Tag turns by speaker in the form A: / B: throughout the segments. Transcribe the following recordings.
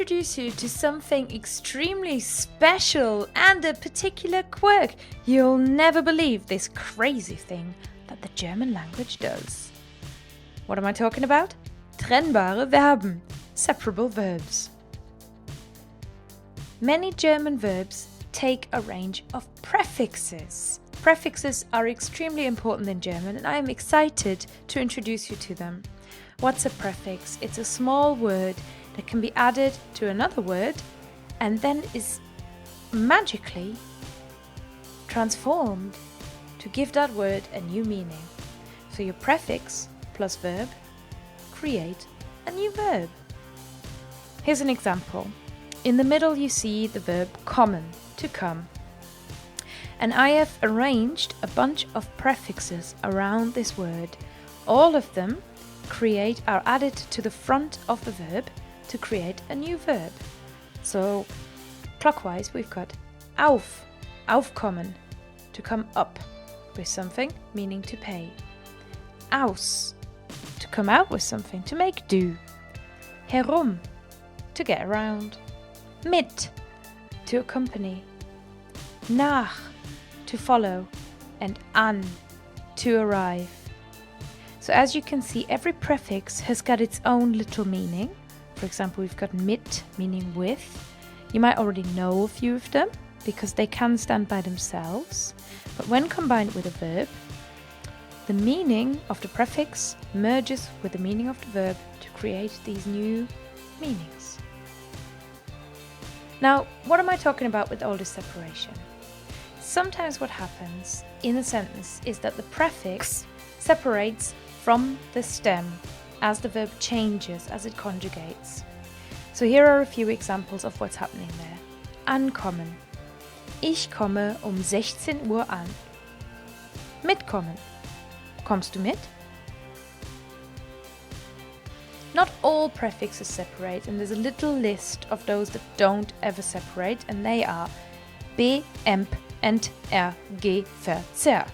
A: introduce you to something extremely special and a particular quirk. You'll never believe this crazy thing that the German language does. What am I talking about? Trennbare Verben, separable verbs. Many German verbs take a range of prefixes. Prefixes are extremely important in German, and I am excited to introduce you to them. What's a prefix? It's a small word that can be added to another word and then is magically transformed to give that word a new meaning. So your prefix plus verb create a new verb. Here's an example. In the middle you see the verb kommen, to come. And I have arranged a bunch of prefixes around this word. All of them are added to the front of the verb to create a new verb. So clockwise we've got aufkommen, to come up with something, meaning to pay. Aus, to come out with something, to make do. Herum, to get around. Mit, to accompany. Nach, to follow. And an, to arrive. So as you can see, every prefix has got its own little meaning. For example, we've got mit, meaning with. You might already know a few of them because they can stand by themselves. But when combined with a verb, the meaning of the prefix merges with the meaning of the verb to create these new meanings. Now, what am I talking about with all this separation? Sometimes what happens in a sentence is that the prefix separates from the stem as the verb changes, as it conjugates. So here are a few examples of what's happening there. Ankommen. Ich komme 16 Uhr an. Mitkommen. Kommst du mit? Not all prefixes separate, and there's a little list of those that don't ever separate, and they are be, emp, ent, er, ge, ver, zer.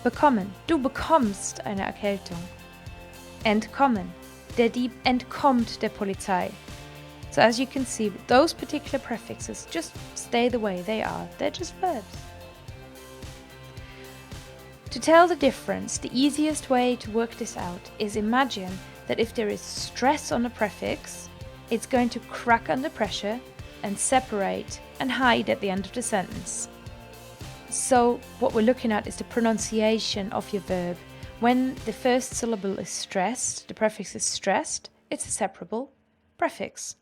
A: Bekommen. Du bekommst eine Erkältung. Entkommen. Der Dieb entkommt der Polizei. So as you can see, those particular prefixes just stay the way they are. They're just verbs. To tell the difference, the easiest way to work this out is imagine that if there is stress on a prefix, it's going to crack under pressure and separate and hide at the end of the sentence. So what we're looking at is the pronunciation of your verb. When the first syllable is stressed, the prefix is stressed, it's a separable prefix.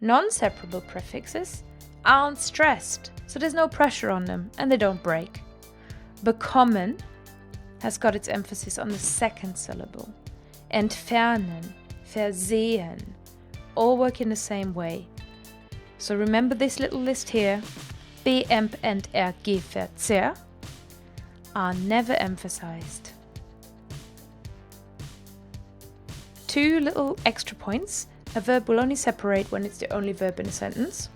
A: Non-separable prefixes aren't stressed, so there's no pressure on them and they don't break. Bekommen has got its emphasis on the second syllable. Entfernen, versehen, all work in the same way. So remember this little list here. Be, emp, ent, er, ge, ver, zer are never emphasized. 2 little extra points. A verb will only separate when it's the only verb in a sentence.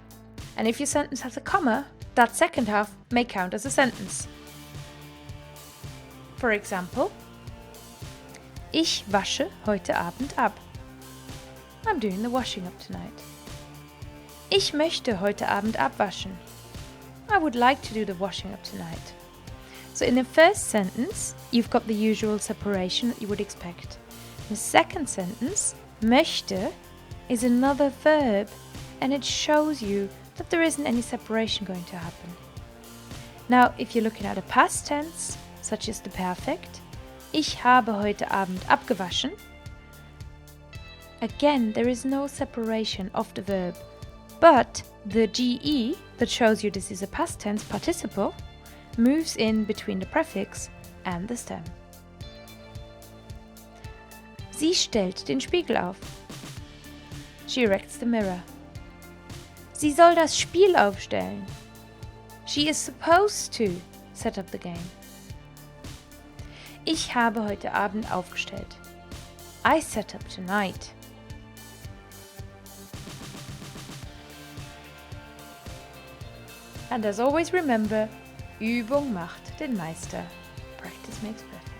A: And if your sentence has a comma, that second half may count as a sentence. For example, ich wasche heute Abend ab. I'm doing the washing up tonight. Ich möchte heute Abend abwaschen. I would like to do the washing up tonight. So in the first sentence, you've got the usual separation that you would expect. In the second sentence, möchte is another verb, and it shows you that there isn't any separation going to happen. Now, if you're looking at a past tense, such as the perfect, ich habe heute Abend abgewaschen, again, there is no separation of the verb, but the GE, that shows you this is a past tense participle, moves in between the prefix and the stem. Sie stellt den Spiegel auf. She erects the mirror. Sie soll das Spiel aufstellen. She is supposed to set up the game. Ich habe heute Abend aufgestellt. I set up tonight. And as always, remember, Übung macht den Meister. Practice makes perfect.